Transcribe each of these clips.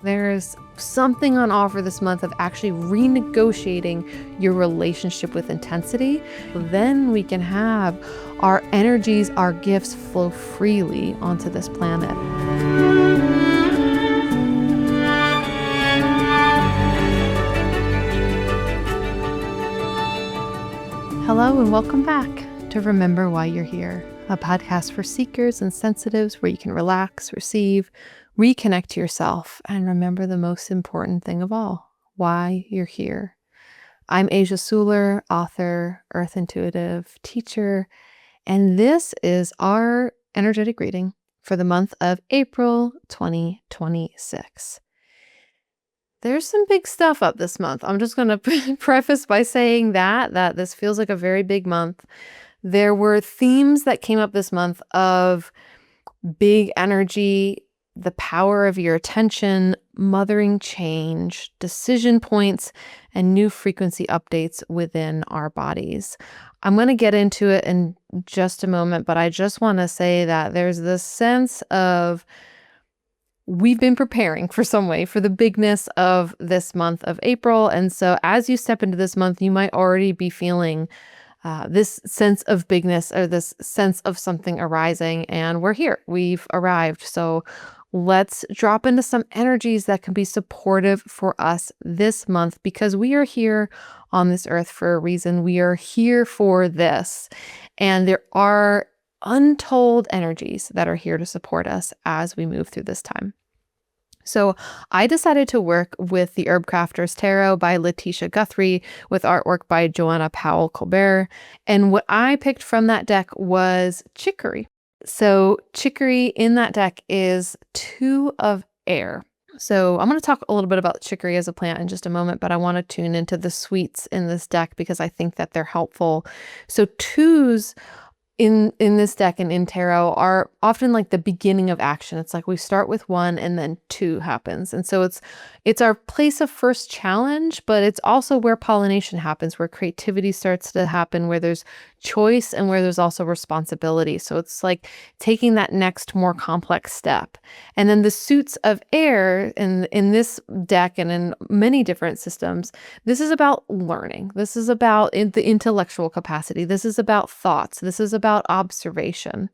There's something on offer this month of actually renegotiating your relationship with intensity. Then we can have our energies, our gifts flow freely onto this planet. Hello and welcome back to Remember Why You're Here, a podcast for seekers and sensitives where you can relax, receive, reconnect to yourself, and remember the most important thing of all, why you're here. I'm Asia Suler, author, earth intuitive, teacher, and this is our energetic reading for the month of April 2026. There's some big stuff up this month. I'm just going to preface by saying that this feels like a very big month. There were themes that came up this month of big energy, the power of your attention, mothering change, decision points, and new frequency updates within our bodies. I'm going to get into it in just a moment, but I just want to say that there's this sense of we've been preparing for some way for the bigness of this month of April. And so as you step into this month, you might already be feeling this sense of bigness or this sense of something arising. And we're here. We've arrived. So let's drop into some energies that can be supportive for us this month because we are here on this earth for a reason. We are here for this. And there are untold energies that are here to support us as we move through this time. So I decided to work with the Herb Crafter's Tarot by Letitia Guthrie with artwork by Joanna Powell Colbert. And what I picked from that deck was chicory. So chicory in that deck is 2 of air. So I'm going to talk a little bit about chicory as a plant in just a moment, but I want to tune into the sweets in this deck because I think that they're helpful. So 2s in this deck and in tarot are often like the beginning of action. It's like we start with 1 and then 2 happens. And so it's our place of first challenge, but it's also where pollination happens, where creativity starts to happen, where there's choice and where there's also responsibility. So it's like taking that next more complex step. And then the suits of air in this deck and in many different systems, this is about learning. This is about the intellectual capacity. This is about thoughts. This is about observation.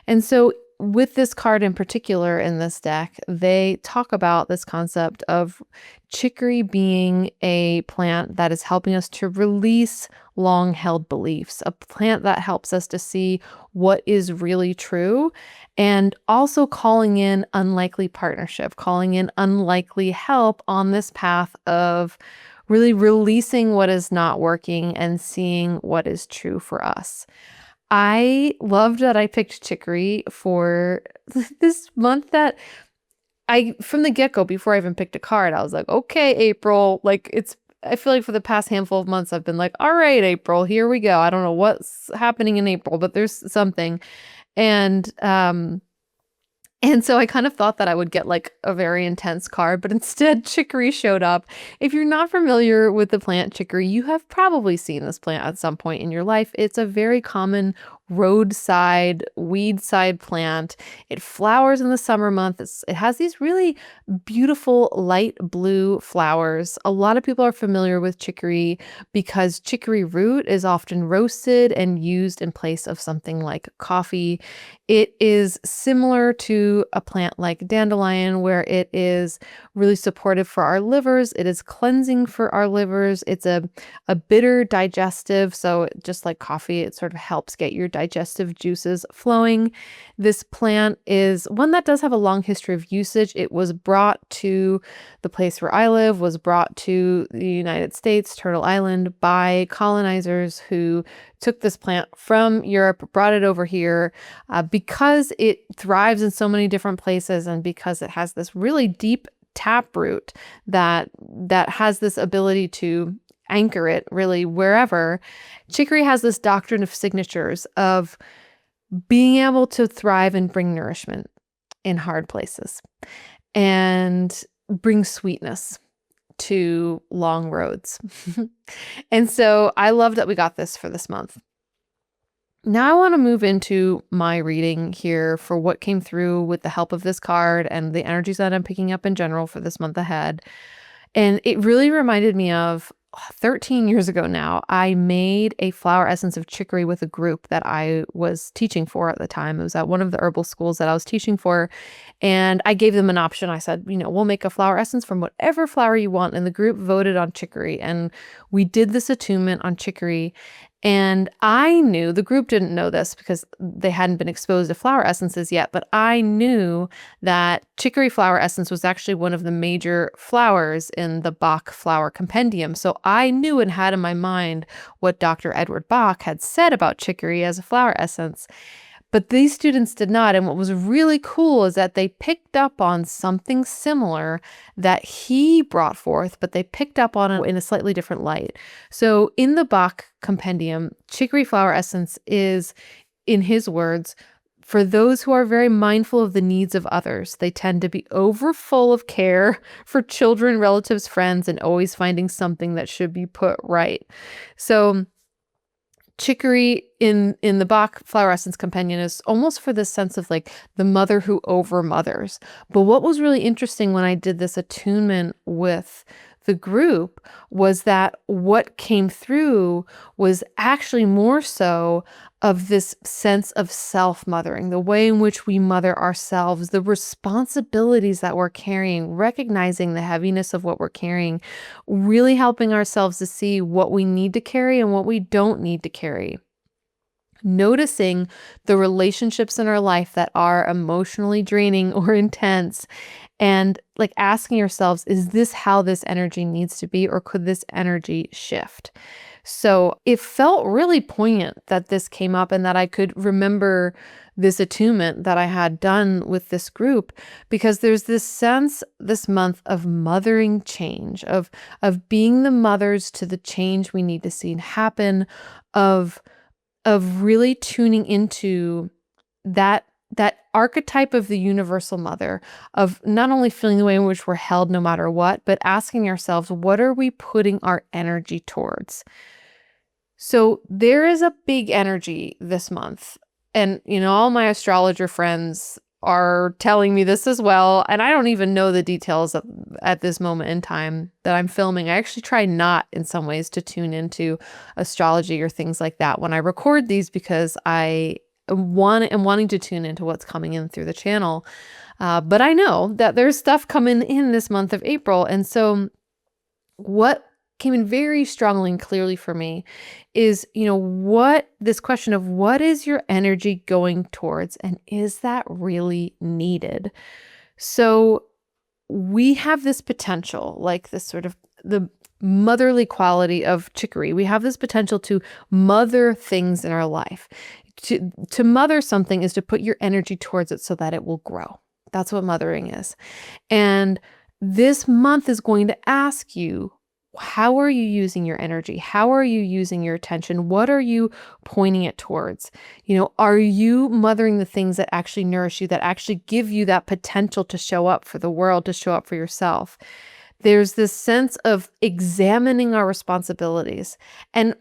And so with this card in particular in this deck, they talk about this concept of chicory being a plant that is helping us to release long-held beliefs, a plant that helps us to see what is really true, and also calling in unlikely partnership, calling in unlikely help on this path of really releasing what is not working and seeing what is true for us. I loved that I picked chicory for this month that from the get-go, before I even picked a card, I was like, okay, April, I feel like for the past handful of months, I've been like, all right, April, here we go. I don't know what's happening in April, but there's something. And so I kind of thought that I would get like a very intense card, but instead chicory showed up. If you're not familiar with the plant chicory, you have probably seen this plant at some point in your life. It's a very common roadside, weedside plant. It flowers in the summer months. It has these really beautiful light blue flowers. A lot of people are familiar with chicory because chicory root is often roasted and used in place of something like coffee. It is similar to a plant like dandelion, where it is really supportive for our livers. It is cleansing for our livers. It's a bitter digestive. So just like coffee, it sort of helps get your digestive juices flowing. This plant is one that does have a long history of usage. It was brought to the place where I live, was brought to the United States, Turtle Island, by colonizers who took this plant from Europe, brought it over here because it thrives in so many different places and because it has this really deep taproot that has this ability to anchor it really wherever. Chicory has this doctrine of signatures of being able to thrive and bring nourishment in hard places and bring sweetness to long roads. And so I love that we got this for this month. Now I want to move into my reading here for what came through with the help of this card and the energies that I'm picking up in general for this month ahead. And it really reminded me of 13 years ago now, I made a flower essence of chicory with a group that I was teaching for at the time. It was at one of the herbal schools that I was teaching for. And I gave them an option. I said, we'll make a flower essence from whatever flower you want. And the group voted on chicory. And we did this attunement on chicory. And I knew, the group didn't know this because they hadn't been exposed to flower essences yet, but I knew that chicory flower essence was actually one of the major flowers in the Bach flower compendium. So I knew and had in my mind what Dr. Edward Bach had said about chicory as a flower essence. But these students did not. And what was really cool is that they picked up on something similar that he brought forth, but they picked up on it in a slightly different light. So in the Bach compendium, chicory flower essence is, in his words, for those who are very mindful of the needs of others. They tend to be overfull of care for children, relatives, friends, and always finding something that should be put right. So chicory in the Bach flower essence compendium is almost for this sense of like the mother who over mothers. But what was really interesting when I did this attunement with the group was that what came through was actually more so of this sense of self-mothering, the way in which we mother ourselves, the responsibilities that we're carrying, recognizing the heaviness of what we're carrying, really helping ourselves to see what we need to carry and what we don't need to carry. Noticing the relationships in our life that are emotionally draining or intense, and like asking ourselves, is this how this energy needs to be, or could this energy shift? So it felt really poignant that this came up and that I could remember this attunement that I had done with this group, because there's this sense this month of mothering change, of being the mothers to the change we need to see happen, of really tuning into that archetype of the universal mother, of not only feeling the way in which we're held no matter what, but asking ourselves, what are we putting our energy towards? So there is a big energy this month. And, all my astrologer friends are telling me this as well. And I don't even know the details at this moment in time that I'm filming. I actually try not in some ways to tune into astrology or things like that when I record these, because I am wanting to tune into what's coming in through the channel. But I know that there's stuff coming in this month of April. And so what came in very strongly and clearly for me is, this question of what is your energy going towards, and is that really needed? So we have this potential, like this sort of the motherly quality of chicory. We have this potential to mother things in our life. To mother something is to put your energy towards it so that it will grow. That's what mothering is. And this month is going to ask you, how are you using your energy? How are you using your attention? What are you pointing it towards? Are you mothering the things that actually nourish you, that actually give you that potential to show up for the world, to show up for yourself? There's this sense of examining our responsibilities. And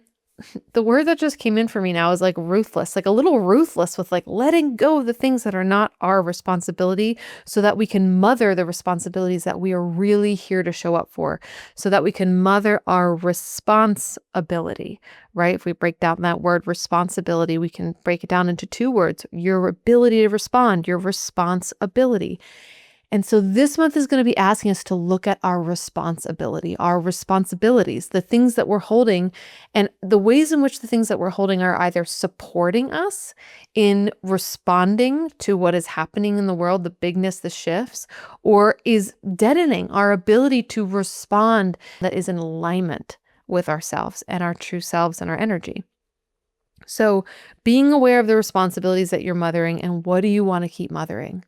the word that just came in for me now is like ruthless, like a little ruthless with like letting go of the things that are not our responsibility, so that we can mother the responsibilities that we are really here to show up for, so that we can mother our responsibility, right? If we break down that word responsibility, we can break it down into two words: your ability to respond, your responsibility. And so this month is going to be asking us to look at our responsibility, our responsibilities, the things that we're holding, and the ways in which the things that we're holding are either supporting us in responding to what is happening in the world, the bigness, the shifts, or is deadening our ability to respond that is in alignment with ourselves and our true selves and our energy. So being aware of the responsibilities that you're mothering, and what do you want to keep mothering?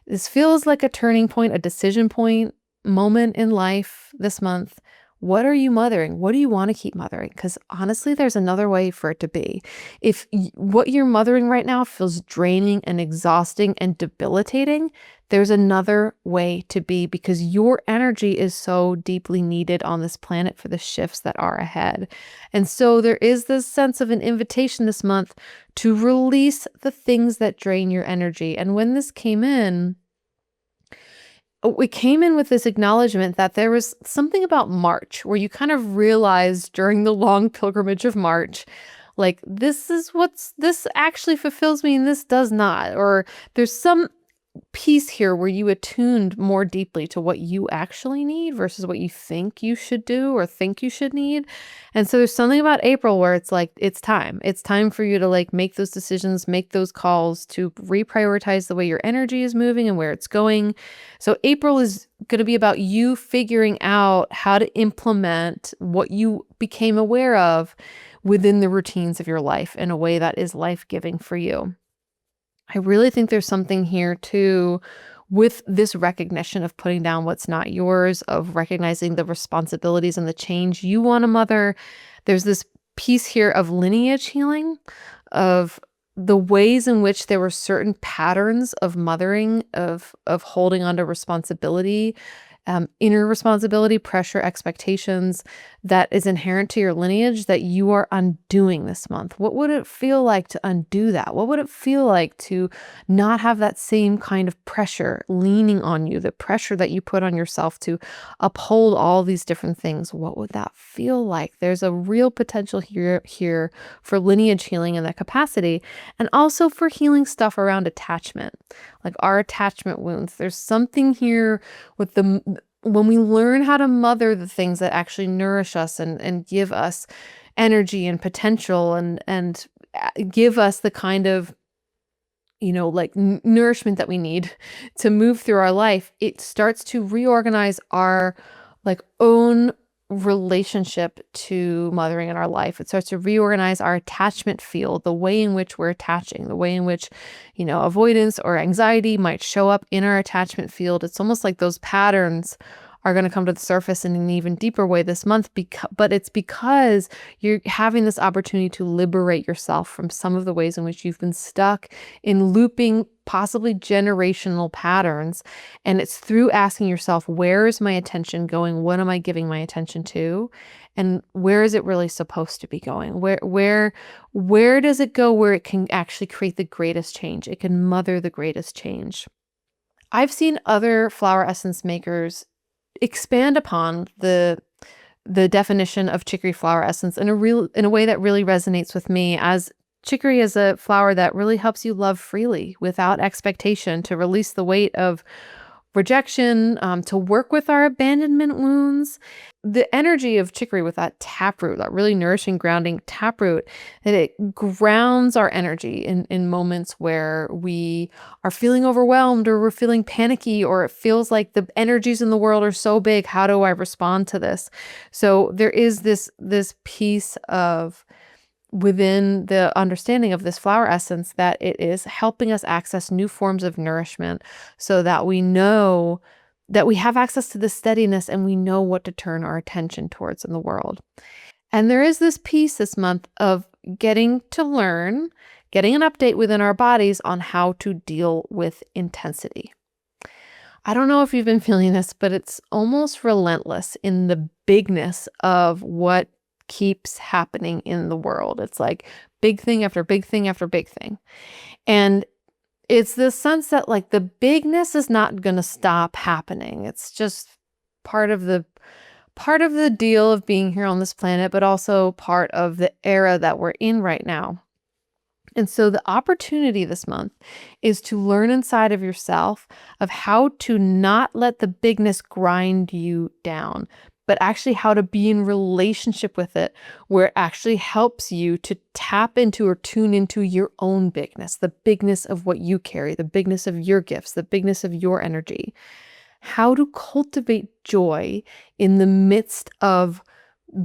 This feels like a turning point, a decision point moment in life this month. What are you mothering? What do you want to keep mothering? Because honestly, there's another way for it to be. If what you're mothering right now feels draining and exhausting and debilitating, there's another way to be, because your energy is so deeply needed on this planet for the shifts that are ahead. And so there is this sense of an invitation this month to release the things that drain your energy. And when this came in, we came in with this acknowledgement that there was something about March where you kind of realized during the long pilgrimage of March, like, this actually fulfills me and this does not. Or there's some piece here where you attuned more deeply to what you actually need versus what you think you should do or think you should need. And so there's something about April where it's like, it's time. It's time for you to like make those decisions, make those calls to reprioritize the way your energy is moving and where it's going. So April is going to be about you figuring out how to implement what you became aware of within the routines of your life in a way that is life-giving for you. I really think there's something here too with this recognition of putting down what's not yours, of recognizing the responsibilities and the change you want to mother. There's this piece here of lineage healing, of the ways in which there were certain patterns of mothering, of holding onto responsibility, inner responsibility, pressure, expectations that is inherent to your lineage that you are undoing this month. What would it feel like to undo that? What would it feel like to not have that same kind of pressure leaning on you, the pressure that you put on yourself to uphold all these different things? What would that feel like? There's a real potential here for lineage healing in that capacity, and also for healing stuff around attachment, like our attachment wounds. There's something here with when we learn how to mother the things that actually nourish us and give us energy and potential and give us the kind of, like nourishment that we need to move through our life, it starts to reorganize our like own relationship to mothering in our life. It starts to reorganize our attachment field, the way in which we're attaching, the way in which, avoidance or anxiety might show up in our attachment field. It's almost like those patterns are going to come to the surface in an even deeper way this month, but it's because you're having this opportunity to liberate yourself from some of the ways in which you've been stuck in looping, possibly generational patterns. And it's through asking yourself, where is my attention going? What am I giving my attention to? And where is it really supposed to be going? Where does it go where it can actually create the greatest change? It can mother the greatest change. I've seen other flower essence makers expand upon the definition of chicory flower essence in a way that really resonates with me, as chicory is a flower that really helps you love freely without expectation, to release the weight of rejection, to work with our abandonment wounds. The energy of chicory with that taproot, that really nourishing, grounding taproot, that it grounds our energy in moments where we are feeling overwhelmed or we're feeling panicky, or it feels like the energies in the world are so big. How do I respond to this? So there is this piece of, within the understanding of this flower essence, that it is helping us access new forms of nourishment so that we know that we have access to the steadiness and we know what to turn our attention towards in the world. And there is this piece this month of getting to learn, getting an update within our bodies on how to deal with intensity. I don't know if you've been feeling this, but it's almost relentless in the bigness of what keeps happening in the world. It's like big thing after big thing after big thing. And it's this sense that like the bigness is not going to stop happening. It's just part of the deal of being here on this planet, but also part of the era that we're in right now. And so the opportunity this month is to learn inside of yourself of how to not let the bigness grind you down, but actually how to be in relationship with it, where it actually helps you to tap into or tune into your own bigness, the bigness of what you carry, the bigness of your gifts, the bigness of your energy. How to cultivate joy in the midst of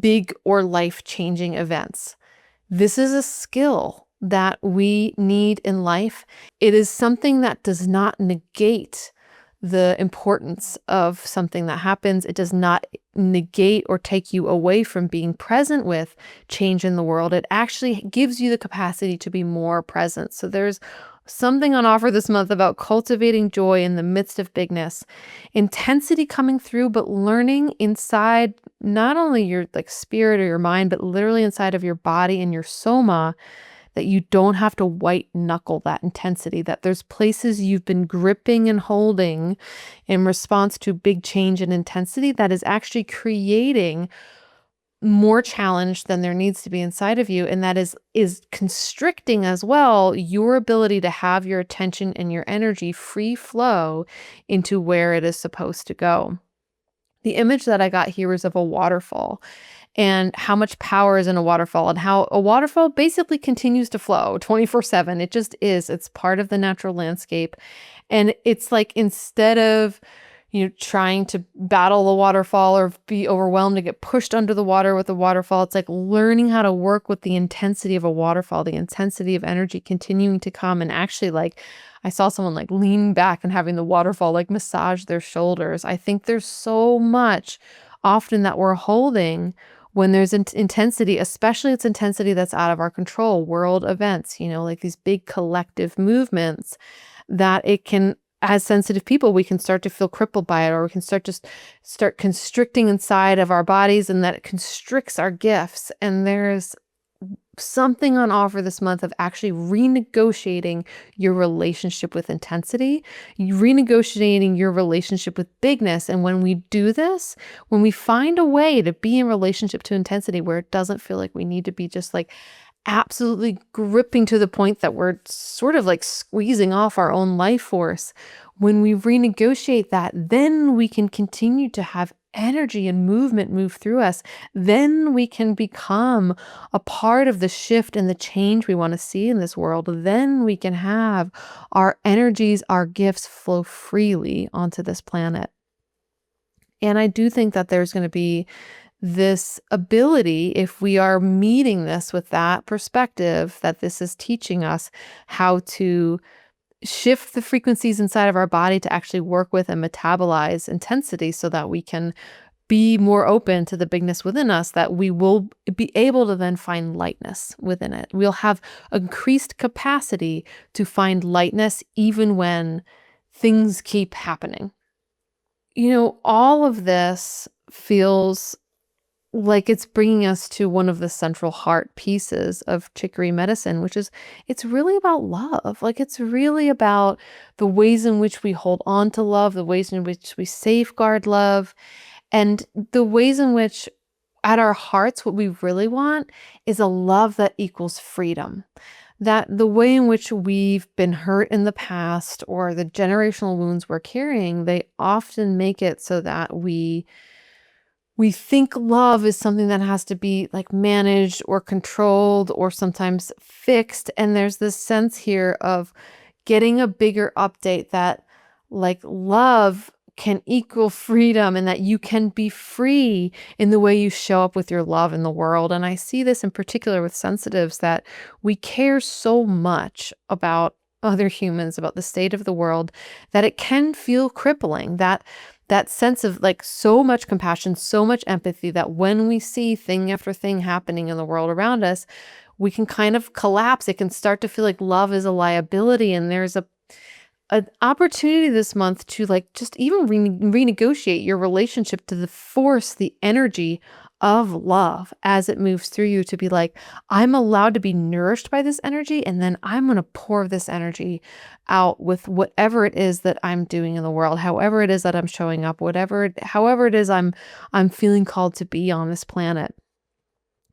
big or life-changing events. This is a skill that we need in life. It is something that does not negate the importance of something that happens. It does not negate or take you away from being present with change in the world. It actually gives you the capacity to be more present. So there's something on offer this month about cultivating joy in the midst of bigness, intensity coming through, but learning inside not only your like spirit or your mind, but literally inside of your body and your soma, that you don't have to white knuckle that intensity, that there's places you've been gripping and holding in response to big change in intensity that is actually creating more challenge than there needs to be inside of you. And that is constricting as well your ability to have your attention and your energy free flow into where it is supposed to go. The image that I got here is of a waterfall and how much power is in a waterfall and how a waterfall basically continues to flow 24/7. It just is. It's part of the natural landscape. And it's like instead of, trying to battle the waterfall or be overwhelmed to get pushed under the water with a waterfall, it's like learning how to work with the intensity of a waterfall, the intensity of energy continuing to come. And actually, like, I saw someone like leaning back and having the waterfall like massage their shoulders. I think there's so much often that we're holding when there's intensity, especially it's intensity that's out of our control, world events, like these big collective movements, that it can, as sensitive people, we can start to feel crippled by it, or we can start constricting inside of our bodies, and that it constricts our gifts. And there's something on offer this month of actually renegotiating your relationship with intensity, renegotiating your relationship with bigness. And when we do this, when we find a way to be in relationship to intensity where it doesn't feel like we need to be just like absolutely gripping to the point that we're sort of like squeezing off our own life force, when we renegotiate that, then we can continue to have energy and movement move through us. Then we can become a part of the shift and the change we want to see in this world. Then we can have our energies, our gifts flow freely onto this planet. And I do think that there's going to be this ability, if we are meeting this with that perspective, that this is teaching us how to shift the frequencies inside of our body to actually work with and metabolize intensity so that we can be more open to the bigness within us, that we will be able to then find lightness within it. We'll have increased capacity to find lightness even when things keep happening. All of this feels like it's bringing us to one of the central heart pieces of chicory medicine, which is it's really about love. Like it's really about the ways in which we hold on to love, the ways in which we safeguard love, and the ways in which at our hearts, what we really want is a love that equals freedom. That the way in which we've been hurt in the past or the generational wounds we're carrying, they often make it so that we think love is something that has to be like managed or controlled or sometimes fixed. And there's this sense here of getting a bigger update that like love can equal freedom and that you can be free in the way you show up with your love in the world. And I see this in particular with sensitives, that we care so much about other humans, about the state of the world, that it can feel crippling, that sense of like so much compassion, so much empathy, that when we see thing after thing happening in the world around us, we can kind of collapse. It can start to feel like love is a liability. And there's an opportunity this month to like just even renegotiate your relationship to the force, the energy of love as it moves through you, to be like, I'm allowed to be nourished by this energy, and then I'm going to pour this energy out with whatever it is that I'm doing in the world, however it is that I'm showing up, however it is I'm feeling called to be on this planet.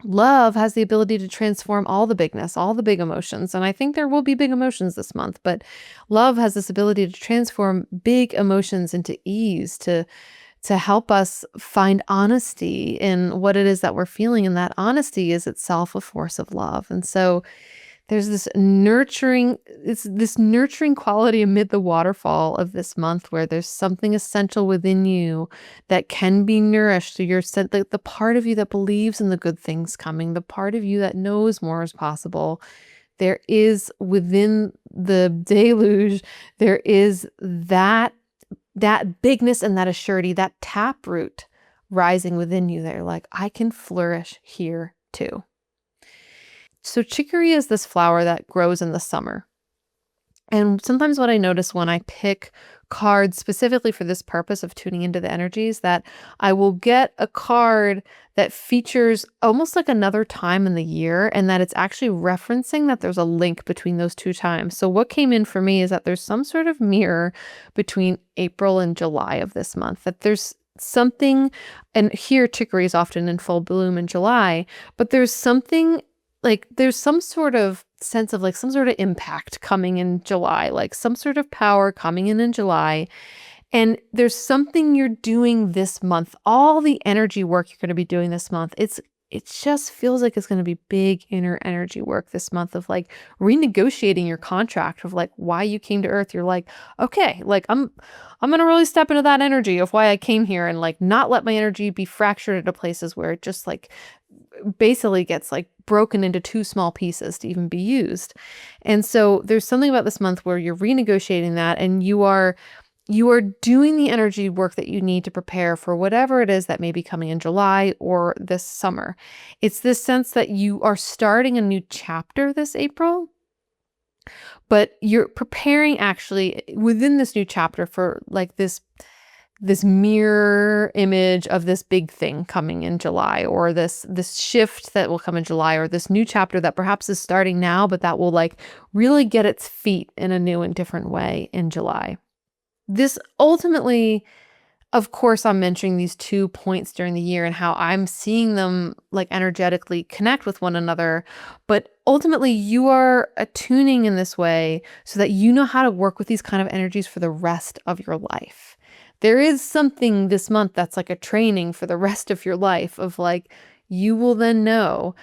Love has the ability to transform all the bigness, all the big emotions. And I think there will be big emotions this month, but love has this ability to transform big emotions into ease, to help us find honesty in what it is that we're feeling. And that honesty is itself a force of love. And so there's this nurturing quality amid the waterfall of this month, where there's something essential within you that can be nourished through the part of you that believes in the good things coming, the part of you that knows more is possible. There is within the deluge, there is that that bigness and that assurity, that taproot rising within you that you're like, I can flourish here too. So chicory is this flower that grows in the summer. And sometimes what I notice when I pick cards specifically for this purpose of tuning into the energies, that I will get a card that features almost like another time in the year, and that it's actually referencing that there's a link between those two times. So what came in for me is that there's some sort of mirror between April and July of this month, that there's something, and here chicory is often in full bloom in July, but there's something like there's some sort of sense of like some sort of impact coming in July, like some sort of power coming in July. And there's something you're doing this month, all the energy work you're going to be doing this month. It just feels like it's going to be big inner energy work this month of like renegotiating your contract of like why you came to earth. You're like, okay, like I'm going to really step into that energy of why I came here and like not let my energy be fractured into places where it just like basically gets like broken into too small pieces to even be used. And so there's something about this month where you're renegotiating that, and you are doing the energy work that you need to prepare for whatever it is that may be coming in July or this summer. It's this sense that you are starting a new chapter this April, but you're preparing actually within this new chapter for like this mirror image of this big thing coming in July, or this shift that will come in July, or this new chapter that perhaps is starting now, but that will like really get its feet in a new and different way in July. This ultimately, of course, I'm mentioning these 2 points during the year and how I'm seeing them like energetically connect with one another. But ultimately, you are attuning in this way so that you know how to work with these kind of energies for the rest of your life. There is something this month that's like a training for the rest of your life of like, you will then know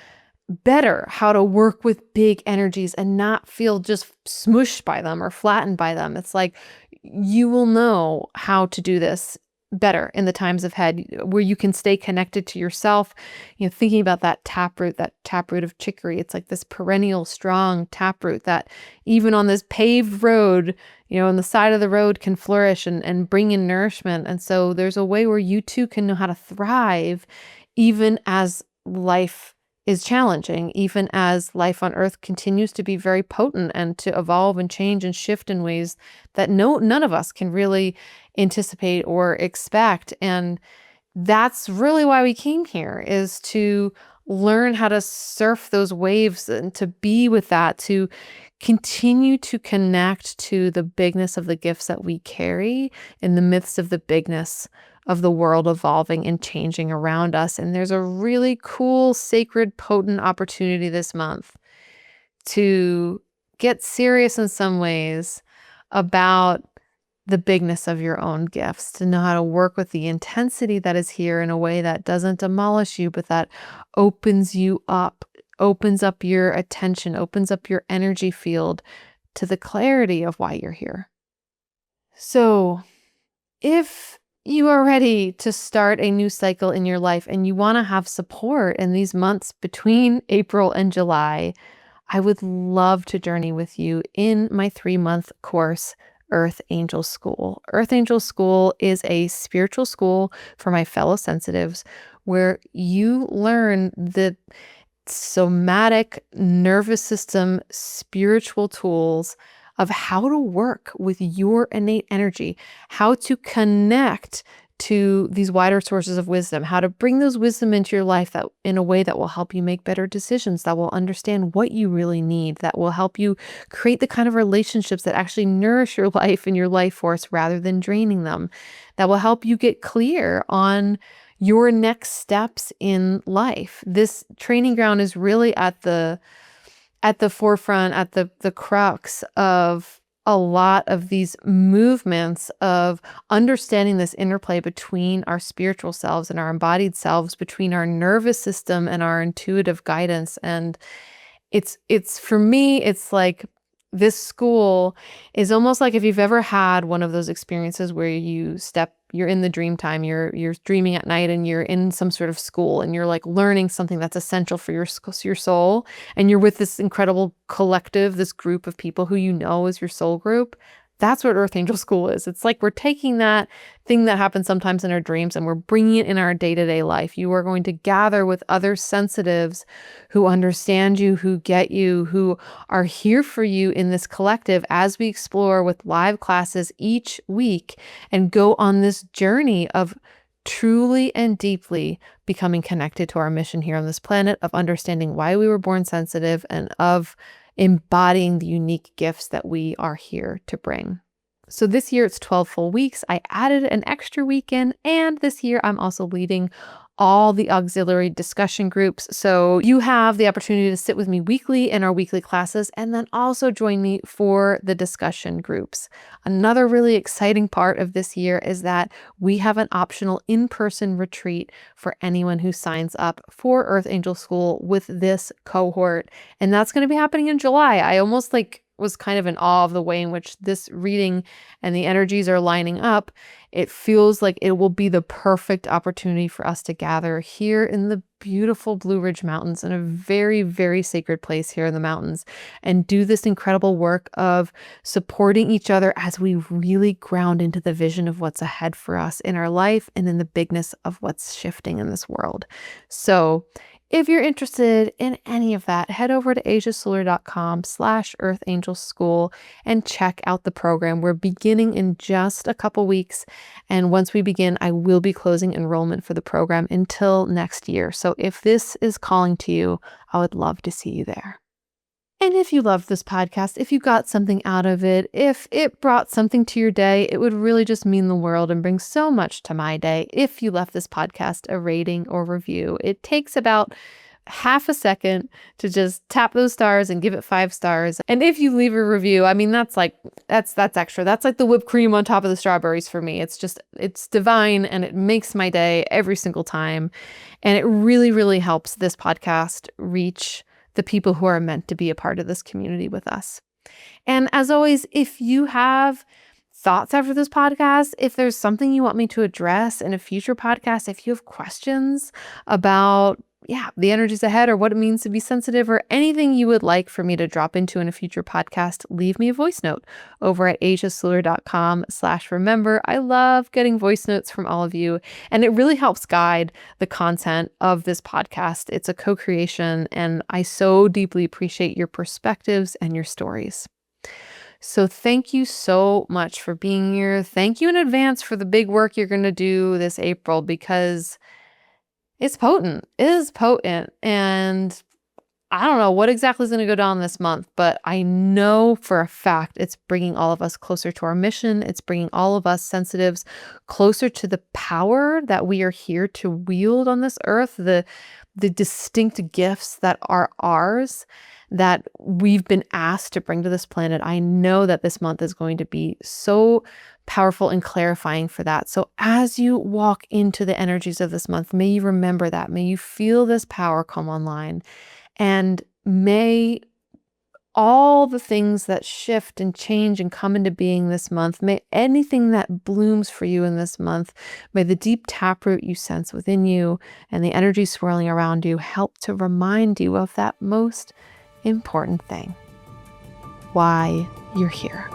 better how to work with big energies and not feel just smushed by them or flattened by them. It's like you will know how to do this better in the times ahead, where you can stay connected to yourself. You know, thinking about that taproot of chicory, it's like this perennial strong taproot that even on this paved road, you know, on the side of the road can flourish and bring in nourishment. And so there's a way where you too can know how to thrive even as life is challenging, even as life on earth continues to be very potent and to evolve and change and shift in ways that none of us can really anticipate or expect. And that's really why we came here, is to learn how to surf those waves and to be with that, to continue to connect to the bigness of the gifts that we carry in the midst of the bigness of the world evolving and changing around us. And there's a really cool, sacred, potent opportunity this month to get serious in some ways about the bigness of your own gifts, to know how to work with the intensity that is here in a way that doesn't demolish you, but that opens you up, opens up your attention, opens up your energy field to the clarity of why you're here. So if you are ready to start a new cycle in your life and you want to have support in these months between April and July, I would love to journey with you in my 3-month course, Earth Angel School. Earth Angel School is a spiritual school for my fellow sensitives where you learn the somatic nervous system spiritual tools of how to work with your innate energy, how to connect to these wider sources of wisdom, how to bring those wisdom into your life that in a way that will help you make better decisions, that will understand what you really need, that will help you create the kind of relationships that actually nourish your life and your life force rather than draining them, that will help you get clear on your next steps in life. This training ground is really at the forefront, at the crux of a lot of these movements of understanding this interplay between our spiritual selves and our embodied selves, between our nervous system and our intuitive guidance. And it's for me, it's like this school is almost like if you've ever had one of those experiences where you're in the dream time, you're dreaming at night and you're in some sort of school and you're like learning something that's essential for your soul. And you're with this incredible collective, this group of people who you know is your soul group. That's what Earth Angel School is. It's like we're taking that thing that happens sometimes in our dreams and we're bringing it in our day-to-day life. You are going to gather with other sensitives who understand you, who get you, who are here for you in this collective as we explore with live classes each week and go on this journey of truly and deeply becoming connected to our mission here on this planet, of understanding why we were born sensitive and of embodying the unique gifts that we are here to bring. So this year it's 12 full weeks. I added an extra weekend, and this year I'm also leading all the auxiliary discussion groups. So you have the opportunity to sit with me weekly in our weekly classes and then also join me for the discussion groups. Another really exciting part of this year is that we have an optional in-person retreat for anyone who signs up for Earth Angel School with this cohort. And that's going to be happening in July. I almost was kind of in awe of the way in which this reading and the energies are lining up. It feels like it will be the perfect opportunity for us to gather here in the beautiful Blue Ridge Mountains, in a very, very sacred place here in the mountains, and do this incredible work of supporting each other as we really ground into the vision of what's ahead for us in our life and in the bigness of what's shifting in this world. So if you're interested in any of that, head over to asiasuler.com/earthangelschool and check out the program. We're beginning in just a couple weeks. And once we begin, I will be closing enrollment for the program until next year. So if this is calling to you, I would love to see you there. And if you loved this podcast, if you got something out of it, if it brought something to your day, it would really just mean the world and bring so much to my day if you left this podcast a rating or review. It takes about half a second to just tap those stars and give it 5 stars. And if you leave a review, I mean, that's extra. That's like the whipped cream on top of the strawberries for me. It's divine, and it makes my day every single time. And it really, really helps this podcast reach the people who are meant to be a part of this community with us. And as always, if you have thoughts after this podcast, if there's something you want me to address in a future podcast, if you have questions about the energies ahead or what it means to be sensitive, or anything you would like for me to drop into in a future podcast, leave me a voice note over at asiasuler.com/remember. I love getting voice notes from all of you, and it really helps guide the content of this podcast. It's a co-creation, and I so deeply appreciate your perspectives and your stories. So thank you so much for being here. Thank you in advance for the big work you're going to do this April, because it's potent. It is potent. And I don't know what exactly is going to go down this month, but I know for a fact it's bringing all of us closer to our mission. It's bringing all of us sensitives closer to the power that we are here to wield on this earth, the distinct gifts that are ours, that we've been asked to bring to this planet. I know that this month is going to be so powerful and clarifying for that. So as you walk into the energies of this month, may you remember that. May you feel this power come online. And may all the things that shift and change and come into being this month, may anything that blooms for you in this month, may the deep taproot you sense within you and the energy swirling around you help to remind you of that most important thing: why you're here.